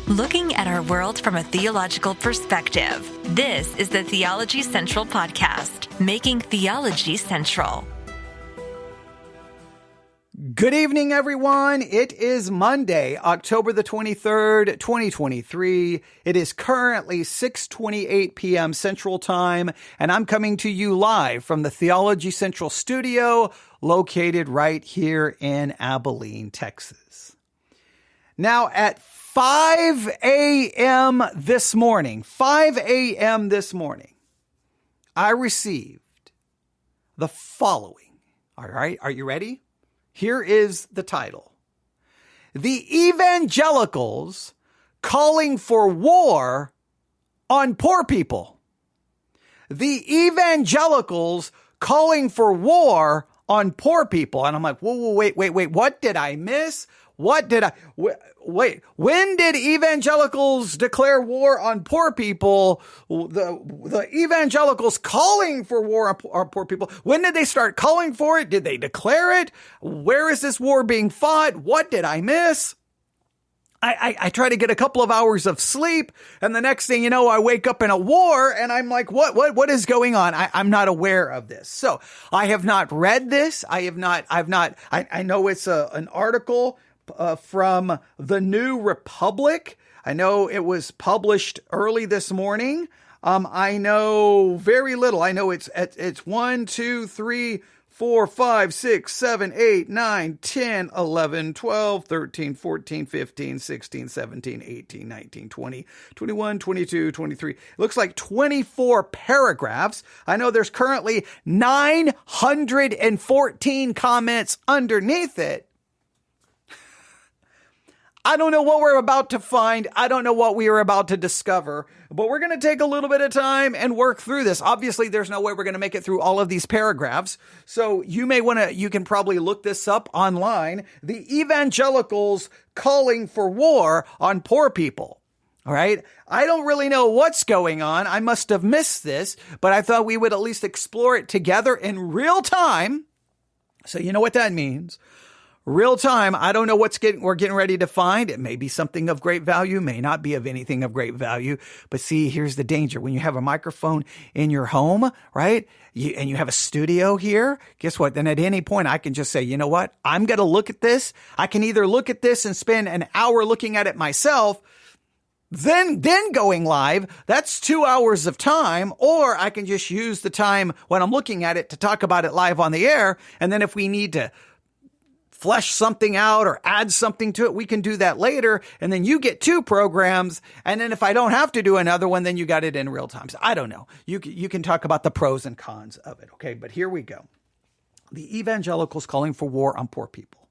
Looking at our world from a theological perspective. This is the Theology Central Podcast, making theology central. Good evening, everyone. It is Monday, October the 23rd, 2023. It is currently 6:28 p.m. Central Time, and I'm coming to you live from the Theology Central studio located right here in Abilene, Texas. Now, at 5 a.m. this morning, I received the following. All right, are you ready? Here is the title. The Evangelicals calling for war on poor people. The Evangelicals calling for war on poor people. And I'm like, whoa, wait. What did I miss? Wait, when did evangelicals declare war on poor people? The evangelicals calling for war on poor people. When did they start calling for it? Did they declare it? Where is this war being fought? What did I miss? I try to get a couple of hours of sleep, and the next thing you know, I wake up in a war, and I'm like, what is going on? I'm not aware of this. So I have not read this. I know it's an article from the New Republic. I know it was published early this morning. I know very little. I know it's 1, 2, 3, 4, 5, 6, 7, 8, 9, 10, 11, 12, 13, 14, 15, 16, 17, 18, 19, 20, 21, 22, 23. It looks like 24 paragraphs. I know there's currently 914 comments underneath it. I don't know what we're about to find. I don't know what we are about to discover, but we're going to take a little bit of time and work through this. Obviously, there's no way we're going to make it through all of these paragraphs. So you can probably look this up online. The evangelicals calling for war on poor people. All right. I don't really know what's going on. I must have missed this, but I thought we would at least explore it together in real time. So you know what that means. Real time, I don't know we're getting ready to find. It may be something of great value, may not be of anything of great value. But see, here's the danger. When you have a microphone in your home, right, and you have a studio here, guess what? Then at any point, I can just say, you know what? I'm going to look at this. I can either look at this and spend an hour looking at it myself, then going live, that's 2 hours of time, or I can just use the time when I'm looking at it to talk about it live on the air. And then if we need to flesh something out or add something to it, we can do that later. And then you get 2 programs. And then if I don't have to do another one, then you got it in real time. So I don't know. You can talk about the pros and cons of it. Okay. But here we go. The evangelicals calling for war on poor people.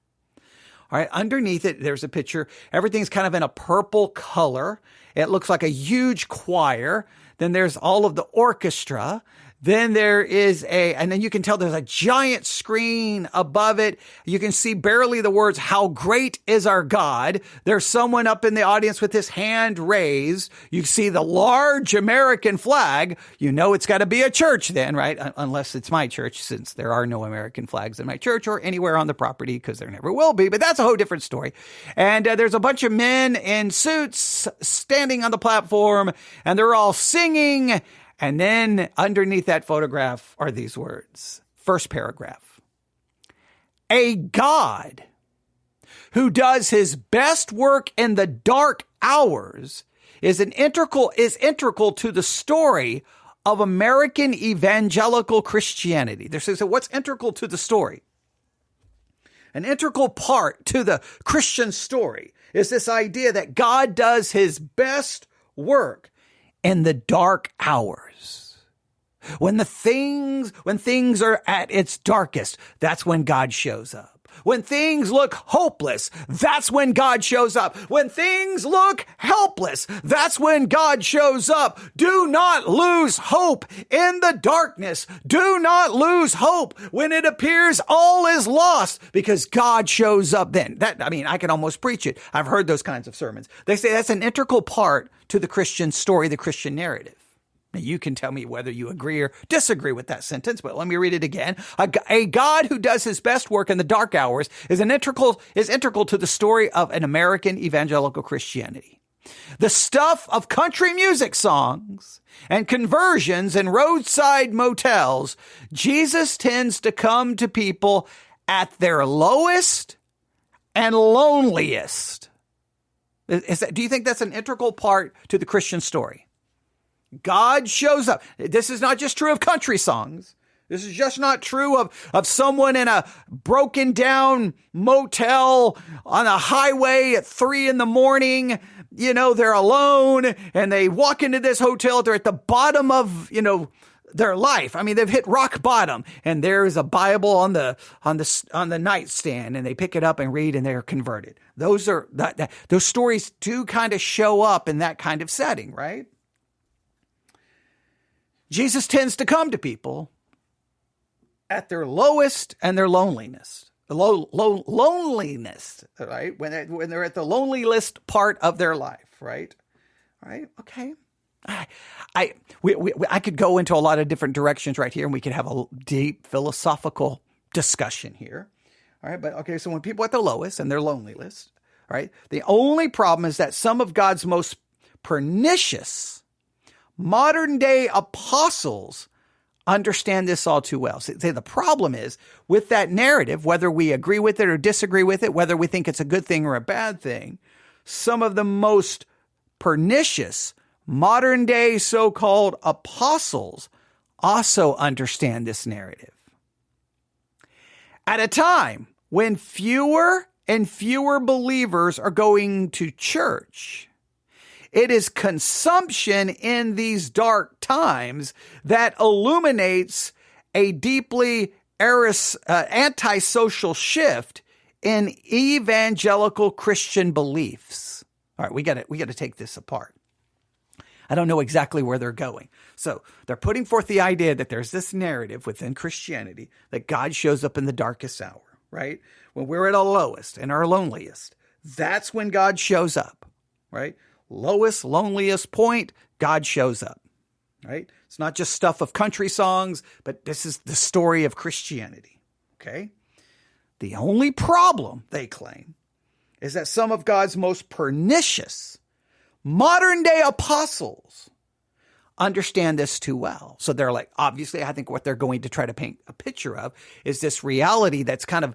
All right. Underneath it, there's a picture. Everything's kind of in a purple color. It looks like a huge choir. Then there's all of the orchestra. Then there is and then you can tell there's a giant screen above it. You can see barely the words, "How great is our God." There's someone up in the audience with his hand raised. You see the large American flag. You know it's got to be a church then, right? Unless it's my church, since there are no American flags in my church or anywhere on the property, because there never will be. But that's a whole different story. And there's a bunch of men in suits standing on the platform, and they're all singing. And then underneath that photograph are these words. First paragraph. A God who does his best work in the dark hours is integral to the story of American evangelical Christianity. They're saying, so what's integral to the story? An integral part to the Christian story is this idea that God does his best work in the dark hours. When things are at its darkest, that's when God shows up. When things look hopeless, that's when God shows up. When things look helpless, that's when God shows up. Do not lose hope in the darkness. Do not lose hope when it appears all is lost, because God shows up then. I can almost preach it. I've heard those kinds of sermons. They say that's an integral part to the Christian story, the Christian narrative. Now, you can tell me whether you agree or disagree with that sentence, but let me read it again. A God who does his best work in the dark hours is integral to the story of an American evangelical Christianity. The stuff of country music songs and conversions and roadside motels, Jesus tends to come to people at their lowest and loneliest. Do you think that's an integral part to the Christian story? God shows up. This is not just true of country songs. This is just not true of someone in a broken down motel on a highway at 3 a.m. You know, they're alone and they walk into this hotel. They're at the bottom of, their life. I mean, they've hit rock bottom, and there's a Bible on the nightstand, and they pick it up and read, and they're converted. Those stories do kind of show up in that kind of setting, right? Jesus tends to come to people at their lowest and their loneliness, loneliness, right? When they're at the loneliest part of their life, right? Right? Okay. I could go into a lot of different directions right here, and we could have a deep philosophical discussion here. All right. But okay. So when people are at the lowest and their loneliest, right? The only problem is that some of God's most pernicious modern day apostles understand this all too well. So the problem is with that narrative, whether we agree with it or disagree with it, whether we think it's a good thing or a bad thing, some of the most pernicious modern day so-called apostles also understand this narrative. At a time when fewer and fewer believers are going to church, it is consumption in these dark times that illuminates a deeply antisocial shift in evangelical Christian beliefs. All right, we got to take this apart. I don't know exactly where they're going. So they're putting forth the idea that there's this narrative within Christianity that God shows up in the darkest hour, right? When we're at our lowest and our loneliest, that's when God shows up, right? Lowest, loneliest point, God shows up, right? It's not just stuff of country songs, but this is the story of Christianity, okay? The only problem, they claim, is that some of God's most pernicious modern day apostles understand this too well. So they're like, obviously, I think what they're going to try to paint a picture of is this reality that's kind of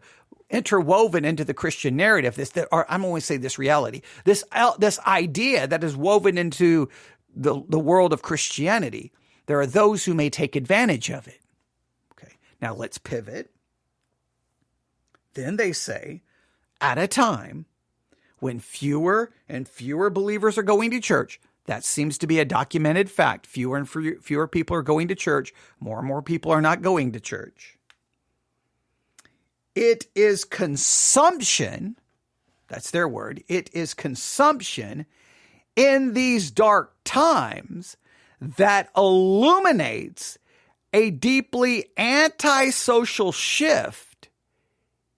interwoven into the Christian narrative. I'm always saying this reality, this idea that is woven into the world of Christianity. There are those who may take advantage of it. Okay, now let's pivot. Then they say, at a time when fewer and fewer believers are going to church, that seems to be a documented fact. Fewer and fewer people are going to church. More and more people are not going to church. It is consumption, that's their word, it is consumption in these dark times that illuminates a deeply antisocial shift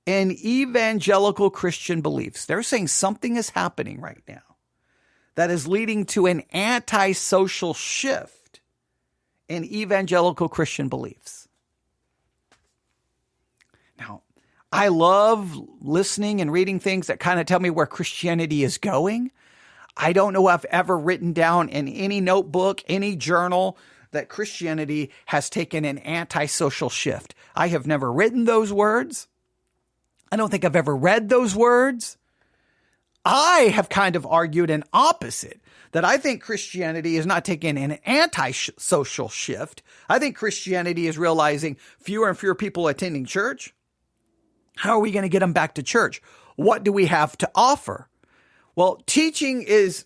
in evangelical Christian beliefs. They're saying something is happening right now that is leading to an antisocial shift in evangelical Christian beliefs. Now, I love listening and reading things that kind of tell me where Christianity is going. I don't know if I've ever written down in any notebook, any journal, that Christianity has taken an antisocial shift. I have never written those words. I don't think I've ever read those words. I have kind of argued an opposite, that I think Christianity is not taking an antisocial shift. I think Christianity is realizing fewer and fewer people attending church. How are we going to get them back to church? What do we have to offer? Well, teaching is,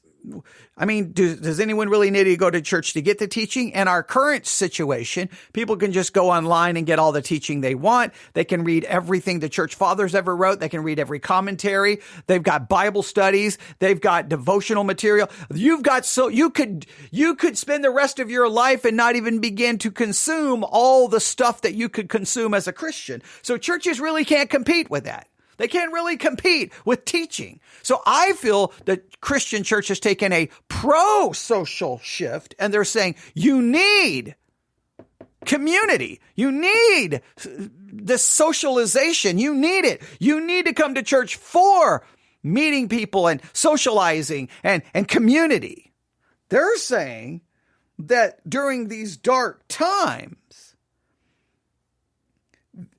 does anyone really need to go to church to get the teaching? In our current situation, people can just go online and get all the teaching they want. They can read everything the church fathers ever wrote. They can read every commentary. They've got Bible studies. They've got devotional material. You could spend the rest of your life and not even begin to consume all the stuff that you could consume as a Christian. So churches really can't compete with that. They can't really compete with teaching. So I feel that Christian church has taken a pro-social shift, and they're saying you need community. You need this socialization. You need it. You need to come to church for meeting people and socializing and community. They're saying that during these dark times,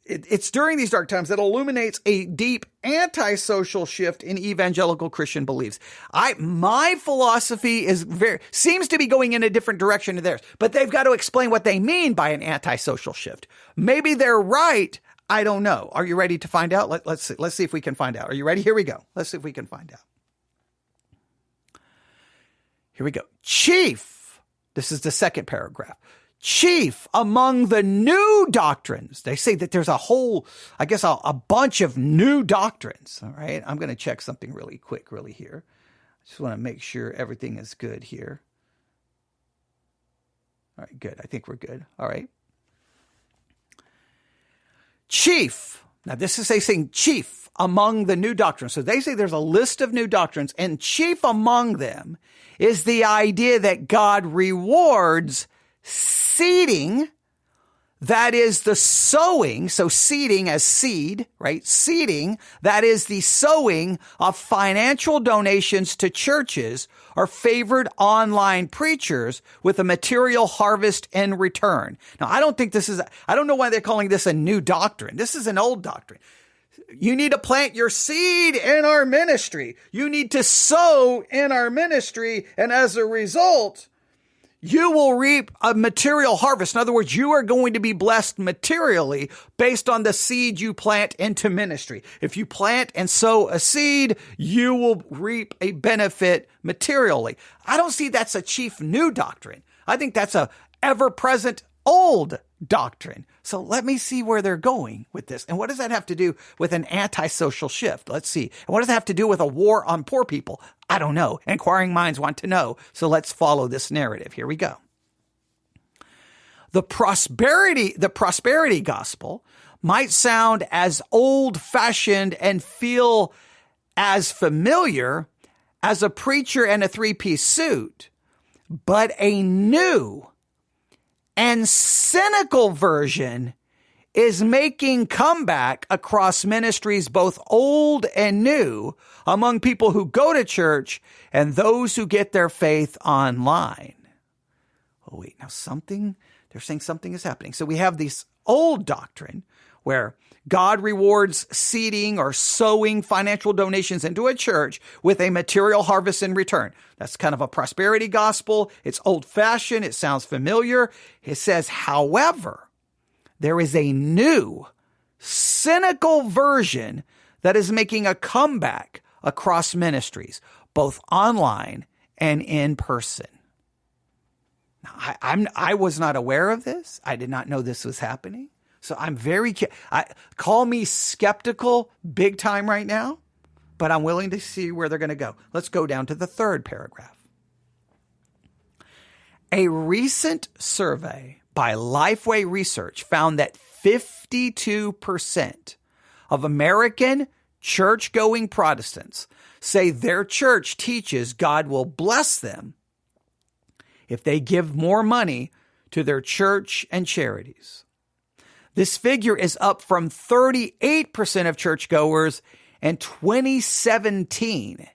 it's during these dark times that illuminates a deep antisocial shift in evangelical Christian beliefs. My philosophy seems to be going in a different direction to theirs, but they've got to explain what they mean by an antisocial shift. Maybe they're right. I don't know. Are you ready to find out? Let's see if we can find out. Are you ready? Here we go. Let's see if we can find out. Here we go. Chief. This is the second paragraph. Chief among the new doctrines. They say that there's a bunch of new doctrines. All right. I'm going to check something really quick, here. I just want to make sure everything is good here. All right, good. I think we're good. All right. Chief. Now this is they saying chief among the new doctrines. So they say there's a list of new doctrines, and chief among them is the idea that God rewards seeding, that is the sowing. So seeding as seed, right? Seeding, that is the sowing of financial donations to churches or favored online preachers with a material harvest in return. Now, I don't know why they're calling this a new doctrine. This is an old doctrine. You need to plant your seed in our ministry. You need to sow in our ministry. And as a result, you will reap a material harvest. In other words, you are going to be blessed materially based on the seed you plant into ministry. If you plant and sow a seed, you will reap a benefit materially. I don't see that's a chief new doctrine. I think that's a ever-present old doctrine. So let me see where they're going with this. And what does that have to do with an antisocial shift? Let's see. And what does that have to do with a war on poor people? I don't know. Inquiring minds want to know. So let's follow this narrative. Here we go. The prosperity gospel might sound as old-fashioned and feel as familiar as a preacher in a three-piece suit, but a new and cynical version is making comeback across ministries both old and new among people who go to church and those who get their faith online. Oh, wait, now they're saying something is happening. So we have this old doctrine where God rewards seeding or sowing financial donations into a church with a material harvest in return. That's kind of a prosperity gospel. It's old-fashioned. It sounds familiar. It says, however, there is a new, cynical version that is making a comeback across ministries, both online and in person. Now, I was not aware of this. I did not know this was happening. So I'm call me skeptical big time right now, but I'm willing to see where they're going to go. Let's go down to the third paragraph. A recent survey by Lifeway Research found that 52% of American church-going Protestants say their church teaches God will bless them if they give more money to their church and charities. This figure is up from 38% of churchgoers in 2017.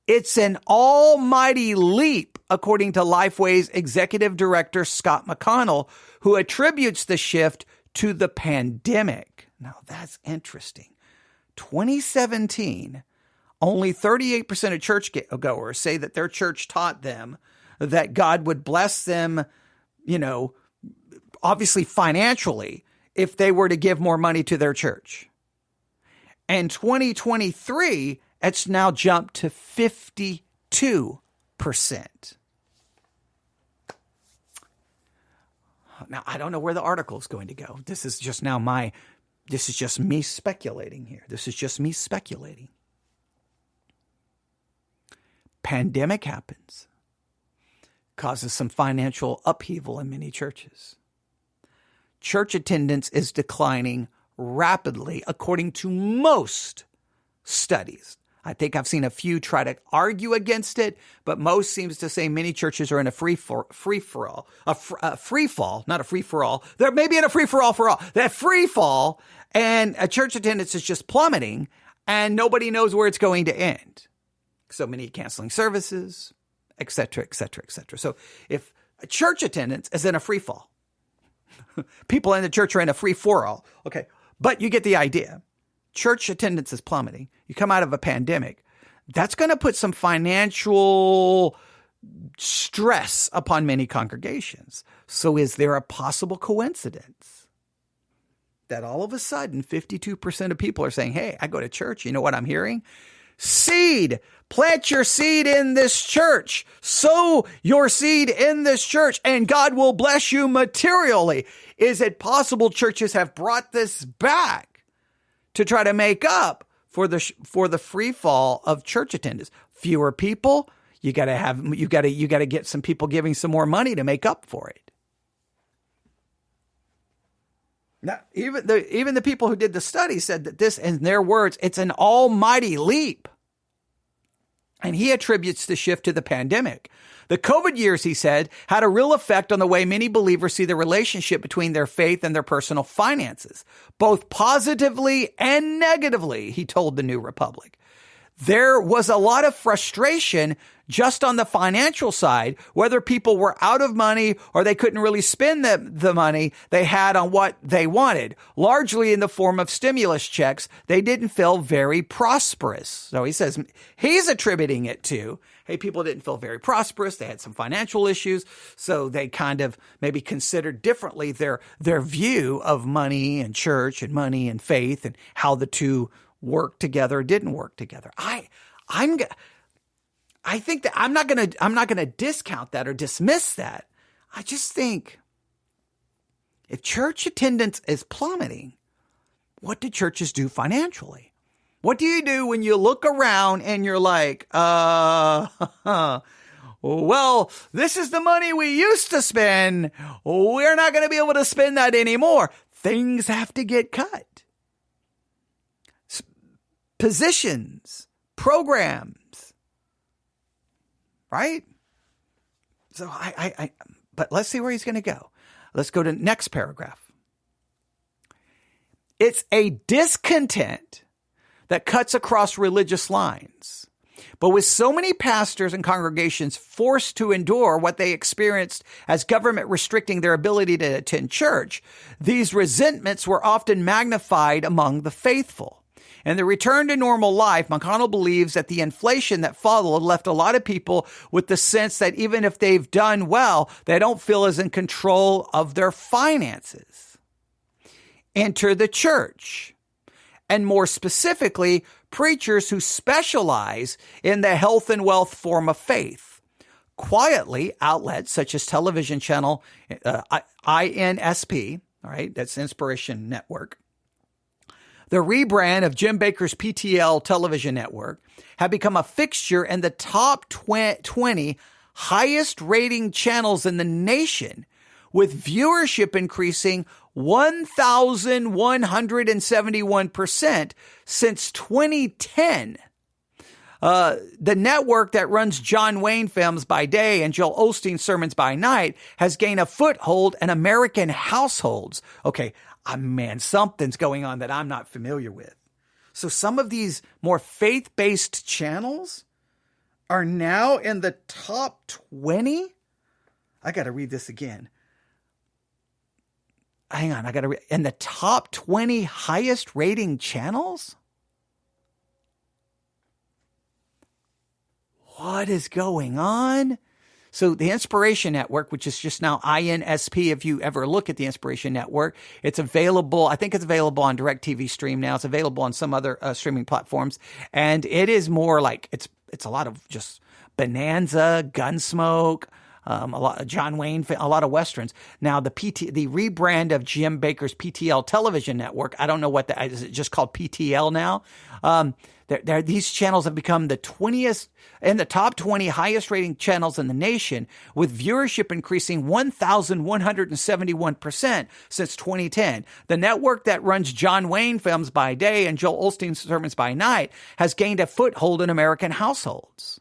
It's an almighty leap, according to Lifeway's executive director, Scott McConnell, who attributes the shift to the pandemic. Now, that's interesting. 2017, only 38% of churchgoers say that their church taught them that God would bless them, obviously financially, if they were to give more money to their church. And 2023, it's now jumped to 52%. Now, I don't know where the article is going to go. This is just me speculating here. Pandemic happens, causes some financial upheaval in many churches. Church attendance is declining rapidly, according to most studies. I think I've seen a few try to argue against it, but most seems to say many churches are in a free fall, not a free for all. They're maybe in a free for all, that free fall, and a church attendance is just plummeting. and nobody knows where it's going to end. So many canceling services, et cetera, et cetera, et cetera. So if a church attendance is in a free fall, people in the church are in a free for all. Okay. But you get the idea. Church attendance is plummeting. You come out of a pandemic. That's going to put some financial stress upon many congregations. So is there a possible coincidence that all of a sudden 52% of people are saying, hey, I go to church. You know what I'm hearing? Seed. Plant your seed in this church. Sow your seed in this church, and God will bless you materially. Is it possible churches have brought this back to try to make up for the free fall of church attendance? Fewer people, you got to get some people giving some more money to make up for it. Now, even the people who did the study said that this, in their words, it's an almighty leap. And he attributes the shift to the pandemic. The COVID years, he said, had a real effect on the way many believers see the relationship between their faith and their personal finances, both positively and negatively, he told the New Republic. There was a lot of frustration just on the financial side, whether people were out of money or they couldn't really spend the money they had on what they wanted, largely in the form of stimulus checks. They didn't feel very prosperous. So he says he's attributing it to, hey, people didn't feel very prosperous. They had some financial issues. So they kind of maybe considered differently their view of money and church and money and faith and how the two work together, didn't work together. I think that I'm not going to discount that or dismiss that. I just think if church attendance is plummeting, what do churches do financially? What do you do when you look around and you're like, well, this is the money we used to spend. We're not going to be able to spend that anymore. Things have to get cut. Positions, programs, right? So but let's see where he's going to go. Let's go to the next paragraph. It's a discontent that cuts across religious lines. But with so many pastors and congregations forced to endure what they experienced as government restricting their ability to attend church, these resentments were often magnified among the faithful. In the return to normal life, McConnell believes that the inflation that followed left a lot of people with the sense that even if they've done well, they don't feel as in control of their finances. Enter the church, and more specifically, preachers who specialize in the health and wealth form of faith. Quietly, outlets such as television channel INSP, all right, that's Inspiration Network, the rebrand of Jim Bakker's PTL television network, have become a fixture in the top 20 highest rating channels in the nation, with viewership increasing 1,171% since 2010. The network that runs John Wayne films by day and Joel Osteen sermons by night has gained a foothold in American households. Okay, man, something's going on that I'm not familiar with. So some of these more faith-based channels are now in the top 20. I got to read this again. Hang on, I got to read. In the top 20 highest rating channels? What is going on? So the Inspiration Network, which is just now INSP, if you ever look at the Inspiration Network, it's available. I think it's available on DirecTV Stream now. It's available on some other streaming platforms. And it is more like, it's a lot of just Bonanza, Gunsmoke, a lot of John Wayne, a lot of Westerns. Now the rebrand of Jim Bakker's PTL television network, I don't know what is it just called PTL now? These channels have become the 20th in the top 20 highest rating channels in the nation, with viewership increasing 1,171% since 2010. The network that runs John Wayne films by day and Joel Osteen sermons by night has gained a foothold in American households.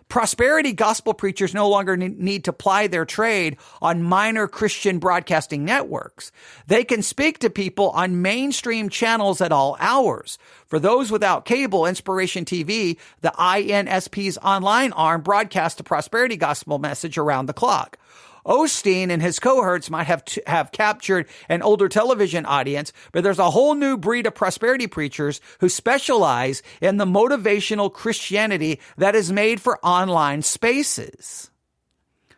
Prosperity gospel preachers no longer need to ply their trade on minor Christian broadcasting networks. They can speak to people on mainstream channels at all hours. For those without cable, Inspiration TV, the INSP's online arm, broadcasts the prosperity gospel message around the clock. Osteen and his cohorts might have captured an older television audience, but there's a whole new breed of prosperity preachers who specialize in the motivational Christianity that is made for online spaces.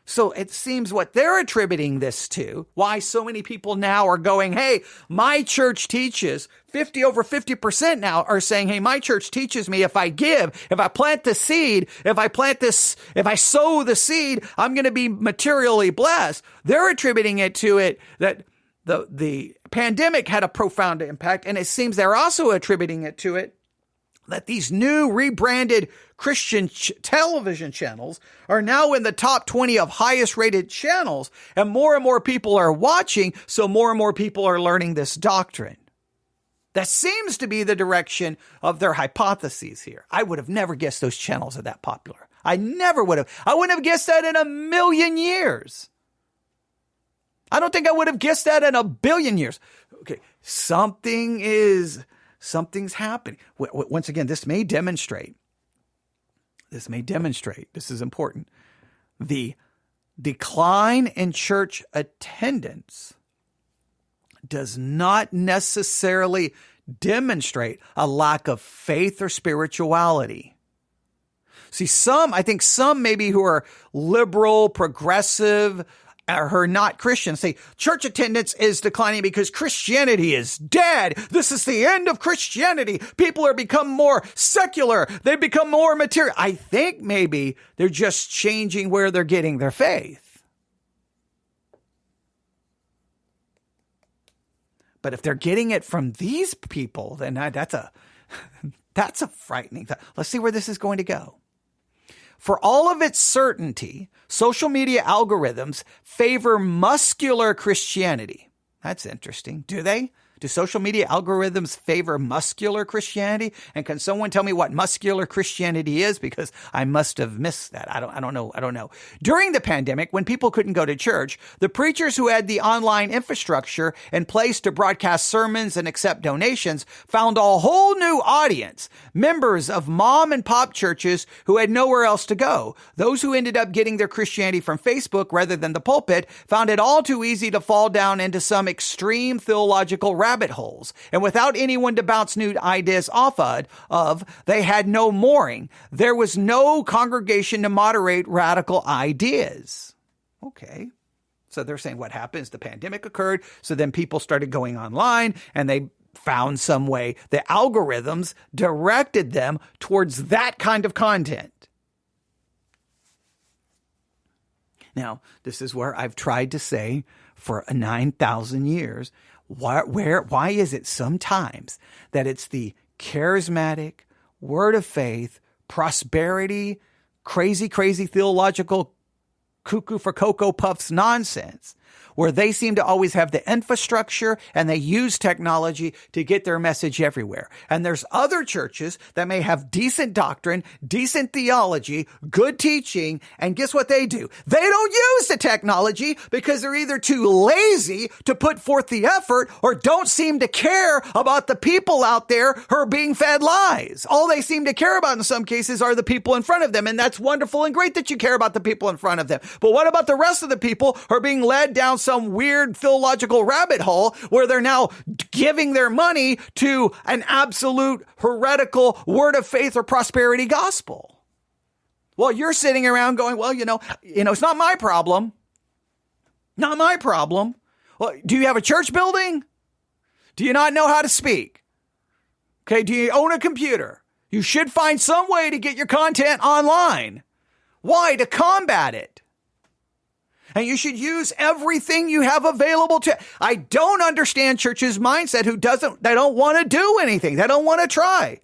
So it seems what they're attributing this to, why so many people now are going, hey, my church teaches, over 50% now are saying, hey, my church teaches me if I give, if I plant the seed, if I sow the seed, I'm going to be materially blessed. They're attributing it to it that the pandemic had a profound impact. And it seems they're also attributing it to it that these new rebranded Christian television channels are now in the top 20 of highest rated channels, and more people are watching, so more and more people are learning this doctrine. That seems to be the direction of their hypotheses here. I would have never guessed those channels are that popular. I never would have. I wouldn't have guessed that in a million years. I don't think I would have guessed that in a billion years. Okay, something's happening. Once again, this may demonstrate, this is important, the decline in church attendance does not necessarily demonstrate a lack of faith or spirituality. See, I think some maybe who are liberal, progressive, or who are not Christians say church attendance is declining because Christianity is dead. This is the end of Christianity. People are become more secular. They become more material. I think maybe they're just changing where they're getting their faith. But if they're getting it from these people, then that's a frightening thought. Let's see where this is going to go. For all of its certainty, social media algorithms favor muscular Christianity. That's interesting. Do they? Do social media algorithms favor muscular Christianity? And can someone tell me what muscular Christianity is? Because I must have missed that. I don't know. During the pandemic, when people couldn't go to church, the preachers who had the online infrastructure in place to broadcast sermons and accept donations found a whole new audience, members of mom and pop churches who had nowhere else to go. Those who ended up getting their Christianity from Facebook rather than the pulpit found it all too easy to fall down into some extreme theological rabbit holes. And without anyone to bounce new ideas off of, they had no mooring. There was no congregation to moderate radical ideas. Okay. So they're saying what happens? The pandemic occurred. So then people started going online and they found some way. The algorithms directed them towards that kind of content. Now, this is where I've tried to say for 9,000 years, why is it sometimes that it's the charismatic, word of faith, prosperity, crazy theological cuckoo for Cocoa Puffs nonsense, where they seem to always have the infrastructure and they use technology to get their message everywhere. And there's other churches that may have decent doctrine, decent theology, good teaching, and guess what they do? They don't use the technology because they're either too lazy to put forth the effort or don't seem to care about the people out there who are being fed lies. All they seem to care about in some cases are the people in front of them. And that's wonderful and great that you care about the people in front of them. But what about the rest of the people who are being led down some weird theological rabbit hole where they're now giving their money to an absolute heretical word of faith or prosperity gospel? Well, you're sitting around going, well, it's not my problem. Not my problem. Well, do you have a church building? Do you not know how to speak? Okay, do you own a computer? You should find some way to get your content online. Why? To combat it. And you should use everything you have available to. I don't understand church's mindset they don't want to do anything. They don't want to try.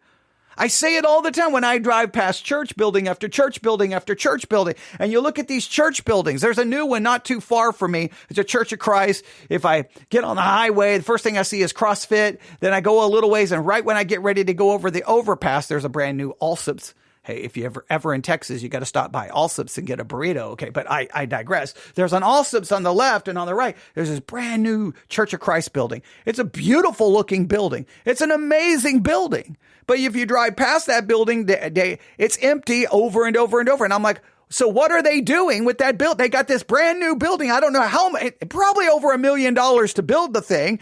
I say it all the time when I drive past church building after church building after church building. And you look at these church buildings. There's a new one not too far from me. It's a Church of Christ. If I get on the highway, the first thing I see is CrossFit. Then I go a little ways, and right when I get ready to go over the overpass, there's a brand new Allsup's Hey, if you ever in Texas, you got to stop by Allsup's and get a burrito. Okay, but I digress. There's an Allsup's on the left, and on the right, there's this brand new Church of Christ building. It's a beautiful looking building. It's an amazing building. But if you drive past that building, it's empty over and over and over. And I'm like, so what are they doing with that build? They got this brand new building. I don't know how much, probably over $1 million to build the thing.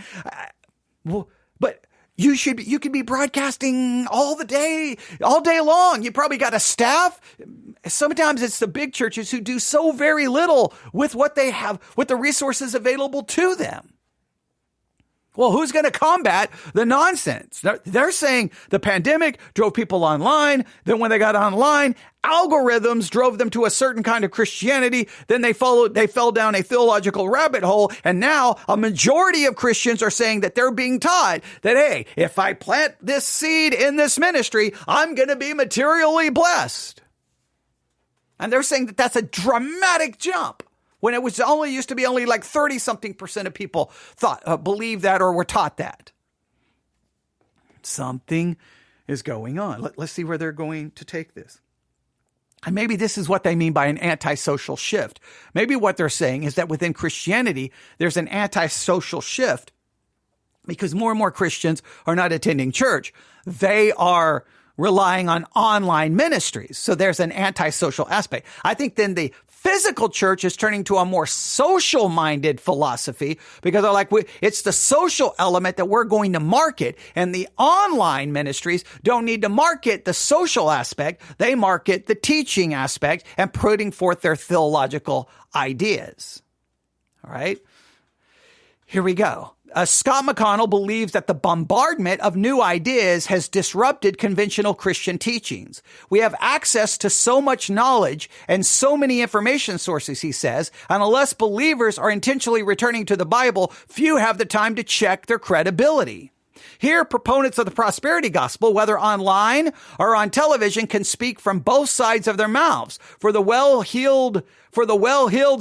But you could be broadcasting all day long. You probably got a staff. Sometimes it's the big churches who do so very little with what they have, with the resources available to them. Well, who's going to combat the nonsense? They're saying the pandemic drove people online. Then when they got online, algorithms drove them to a certain kind of Christianity. Then they fell down a theological rabbit hole. And now a majority of Christians are saying that they're being taught that, hey, if I plant this seed in this ministry, I'm going to be materially blessed. And they're saying that that's a dramatic jump, when it was used to be only like 30-something% of people believed that or were taught that. Something is going on. Let's see where they're going to take this. And maybe this is what they mean by an antisocial shift. Maybe what they're saying is that within Christianity, there's an antisocial shift because more and more Christians are not attending church. They are relying on online ministries. So there's an antisocial aspect. I think then the physical church is turning to a more social-minded philosophy because they're like, it's the social element that we're going to market, and the online ministries don't need to market the social aspect. They market the teaching aspect and putting forth their theological ideas. All right, here we go. Scott McConnell believes that the bombardment of new ideas has disrupted conventional Christian teachings. We have access to so much knowledge and so many information sources, he says, and unless believers are intentionally returning to the Bible, few have the time to check their credibility. Here, proponents of the prosperity gospel, whether online or on television, can speak from both sides of their mouths. For the well-heeled,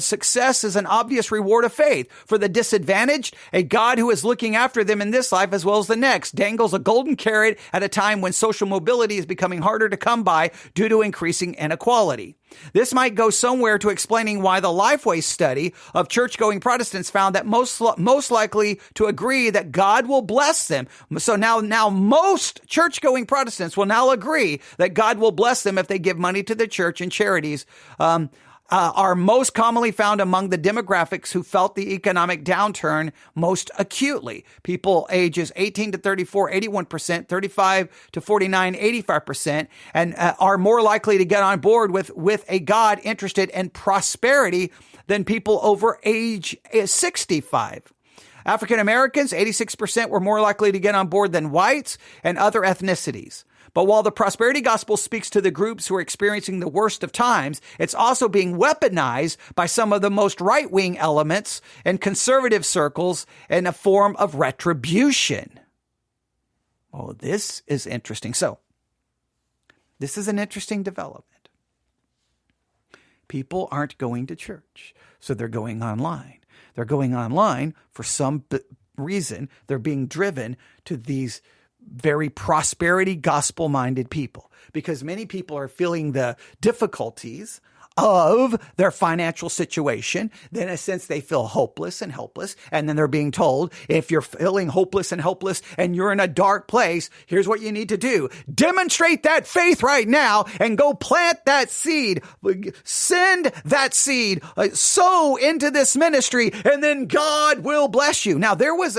success is an obvious reward of faith. For the disadvantaged, a God who is looking after them in this life as well as the next dangles a golden carrot at a time when social mobility is becoming harder to come by due to increasing inequality. This might go somewhere to explaining why the Lifeway study of church-going Protestants found that most likely to agree that God will bless them. So now most church-going Protestants will now agree that God will bless them if they give money to the church and charities. Are most commonly found among the demographics who felt the economic downturn most acutely. People ages 18 to 34, 81%, 35 to 49, 85%, and are more likely to get on board with a God interested in prosperity than people over age 65. African Americans, 86%, were more likely to get on board than whites and other ethnicities. But while the prosperity gospel speaks to the groups who are experiencing the worst of times, it's also being weaponized by some of the most right-wing elements in conservative circles in a form of retribution. Oh, this is interesting. So, this is an interesting development. People aren't going to church, so they're going online. They're going online for some reason. They're being driven to these very prosperity gospel-minded people because many people are feeling the difficulties of their financial situation. Then in a sense, they feel hopeless and helpless. And then they're being told, if you're feeling hopeless and helpless and you're in a dark place, here's what you need to do. Demonstrate that faith right now and go plant that seed. Send that seed, sow into this ministry, and then God will bless you. Now, there was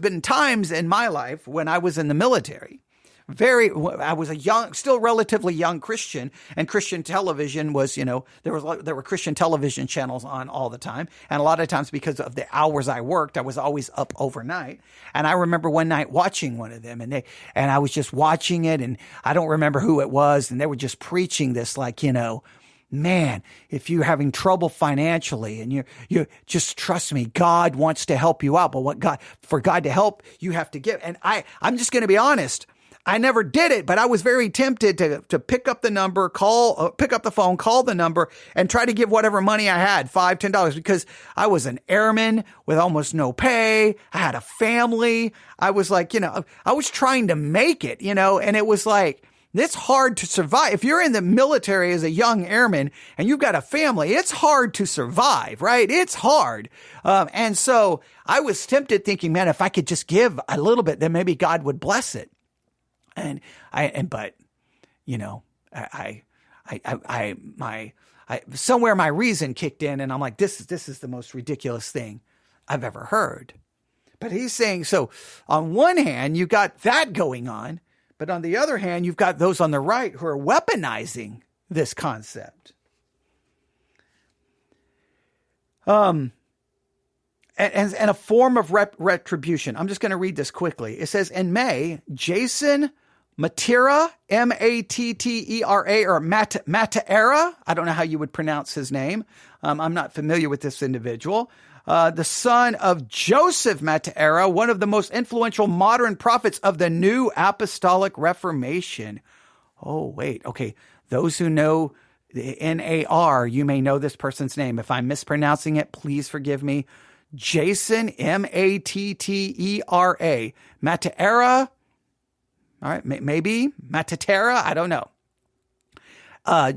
been times in my life when I was in the military. I was still relatively young Christian, and Christian television was, there were Christian television channels on all the time. And a lot of times because of the hours I worked, I was always up overnight. And I remember one night watching one of them and I was just watching it, and I don't remember who it was. And they were just preaching this like, man, if you're having trouble financially and you just trust me, God wants to help you out. But for God to help, you have to give. And I'm just going to be honest. I never did it, but I was very tempted to pick up the number, pick up the phone, call the number, and try to give whatever money I had, $5, $10, because I was an airman with almost no pay. I had a family. I was like, I was trying to make it, and it was like, It's hard to survive. If you're in the military as a young airman and you've got a family, it's hard to survive, right? It's hard. And so I was tempted thinking, man, if I could just give a little bit, then maybe God would bless it. But somewhere my reason kicked in and I'm like, this is the most ridiculous thing I've ever heard. But he's saying, so on one hand, you got that going on, but on the other hand, you've got those on the right who are weaponizing this concept. And a form of retribution. I'm just going to read this quickly. It says, in May, Jason Matera, Mattera, or Matera, I don't know how you would pronounce his name. I'm not familiar with this individual. The son of Joseph Matera, one of the most influential modern prophets of the New Apostolic Reformation. Oh, wait. Okay. Those who know the NAR, you may know this person's name. If I'm mispronouncing it, please forgive me. Jason, Mattera, Matera. All right. Maybe Matera. I don't know.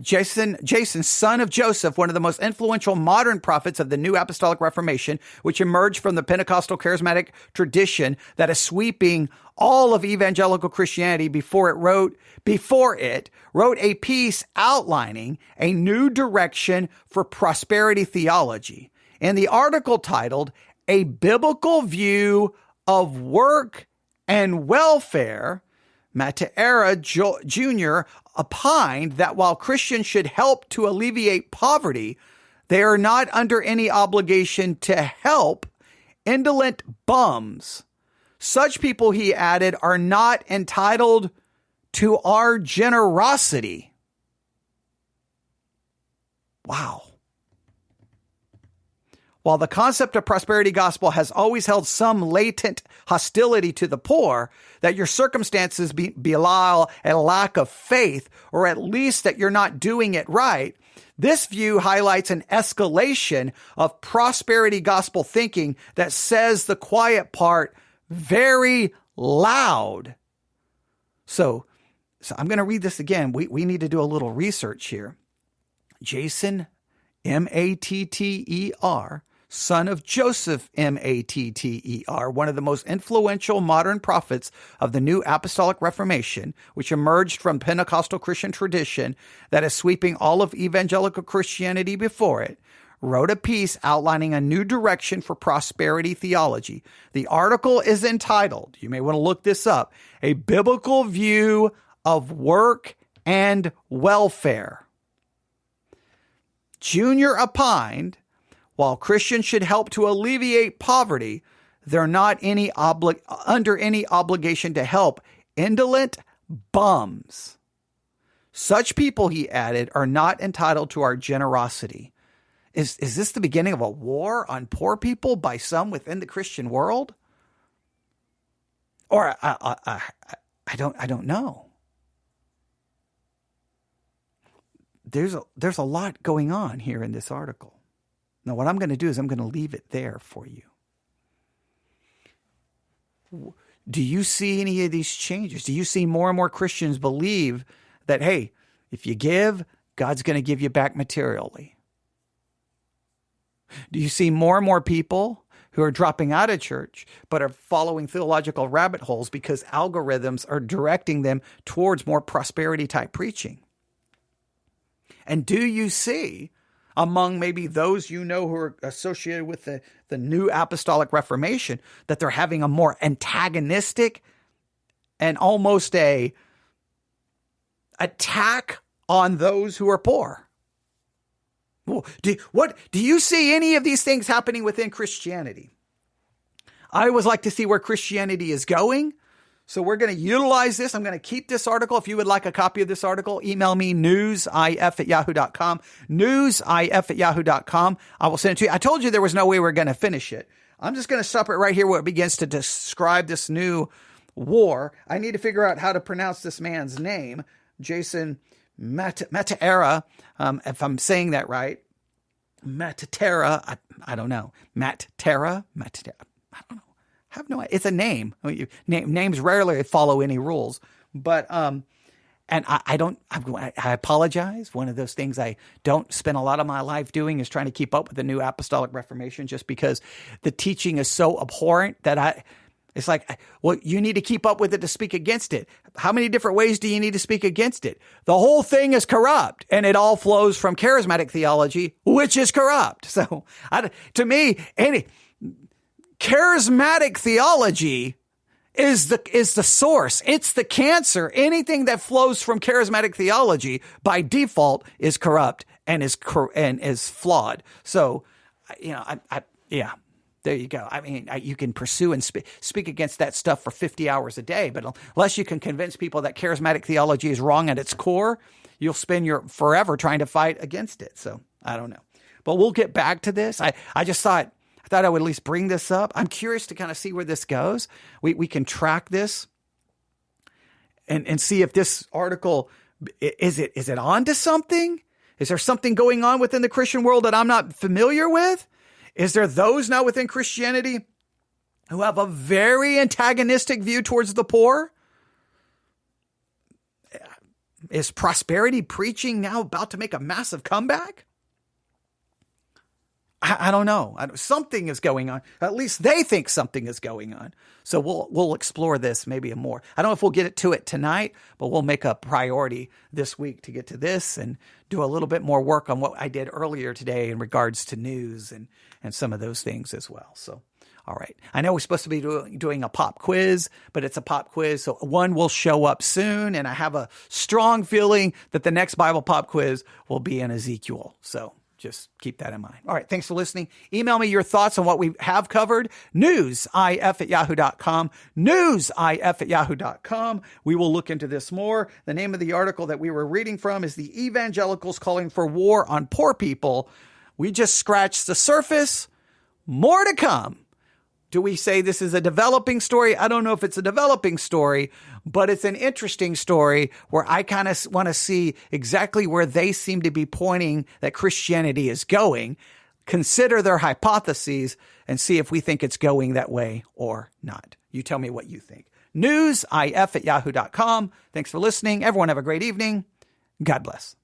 Jason, son of Joseph, one of the most influential modern prophets of the New Apostolic Reformation, which emerged from the Pentecostal charismatic tradition that is sweeping all of evangelical Christianity before it wrote a piece outlining a new direction for prosperity theology. In the article titled, A Biblical View of Work and Welfare, Matera Jr. opined that while Christians should help to alleviate poverty, they are not under any obligation to help indolent bums. Such people, he added, are not entitled to our generosity. Wow. While the concept of prosperity gospel has always held some latent hostility to the poor, that your circumstances belie a lack of faith, or at least that you're not doing it right, this view highlights an escalation of prosperity gospel thinking that says the quiet part very loud. So I'm going to read this again. We need to do a little research here. Jason, Matter, son of Joseph, Matter, one of the most influential modern prophets of the New Apostolic Reformation, which emerged from Pentecostal Christian tradition that is sweeping all of evangelical Christianity before it, wrote a piece outlining a new direction for prosperity theology. The article is entitled, you may want to look this up, A Biblical View of Work and Welfare. Junior opined, while Christians should help to alleviate poverty, they're not under any obligation to help indolent bums. Such people, he added, are not entitled to our generosity. Is this the beginning of a war on poor people by some within the Christian world? Or I don't know. There's a lot going on here in this article. Now, what I'm going to do is I'm going to leave it there for you. Do you see any of these changes? Do you see more and more Christians believe that, hey, if you give, God's going to give you back materially? Do you see more and more people who are dropping out of church but are following theological rabbit holes because algorithms are directing them towards more prosperity type preaching? And do you see among maybe those you know who are associated with the New Apostolic Reformation that they're having a more antagonistic and almost a attack on those who are poor? Do you see any of these things happening within Christianity? I always like to see where Christianity is going. So we're going to utilize this. I'm going to keep this article. If you would like a copy of this article, email me newsif@yahoo.com, newsif@yahoo.com. I will send it to you. I told you there was no way we're going to finish it. I'm just going to stop it right here where it begins to describe this new war. I need to figure out how to pronounce this man's name, Jason Matera, if I'm saying that right. Matera, I don't know. Matera, I don't know. Have no idea. It's a name. Names rarely follow any rules. But And I apologize. One of those things I don't spend a lot of my life doing is trying to keep up with the New Apostolic Reformation, just because the teaching is so abhorrent that it's like, well, you need to keep up with it to speak against it. How many different ways do you need to speak against it? The whole thing is corrupt, and it all flows from charismatic theology, which is corrupt. So to me, any charismatic theology is the source. It's the cancer. Anything that flows from charismatic theology by default is corrupt and is flawed. So, yeah. There you go. I mean, you can pursue and speak against that stuff for 50 hours a day, but unless you can convince people that charismatic theology is wrong at its core, you'll spend your forever trying to fight against it. So I don't know, but we'll get back to this. I just thought I would at least bring this up. I'm curious to kind of see where this goes. We can track this and see if this article, is it on to something? Is there something going on within the Christian world that I'm not familiar with? Is there those now within Christianity who have a very antagonistic view towards the poor? Is prosperity preaching now about to make a massive comeback? I don't know. Something is going on. At least they think something is going on. So we'll explore this maybe more. I don't know if we'll get to it tonight, but we'll make a priority this week to get to this and do a little bit more work on what I did earlier today in regards to news and some of those things as well. So, all right. I know we're supposed to be doing a pop quiz, but it's a pop quiz. So one will show up soon. And I have a strong feeling that the next Bible pop quiz will be in Ezekiel. So just keep that in mind. All right. Thanks for listening. Email me your thoughts on what we have covered. newsif@yahoo.com. newsif@yahoo.com. We will look into this more. The name of the article that we were reading from is The Evangelicals Calling for War on Poor People. We just scratched the surface. More to come. Do we say this is a developing story? I don't know if it's a developing story, but it's an interesting story where I kind of want to see exactly where they seem to be pointing that Christianity is going, consider their hypotheses, and see if we think it's going that way or not. You tell me what you think. newsif@yahoo.com. Thanks for listening. Everyone have a great evening. God bless.